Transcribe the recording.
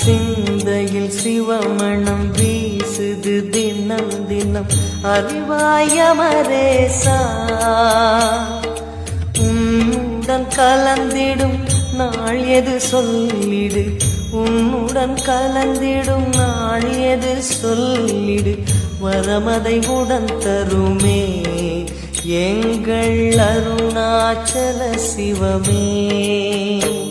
சிந்தையில் சிவமணம் வீசுது தினம் தினம் அறிவாயமரேசா உன்னுடன் கலந்திடும் நாள் எது சொல்லிடு உன்னுடன் கலந்திடும் நாள் எது சொல்லிடு வரமதை உடன் தருமே எங்கள் அருணாச்சல சிவமே.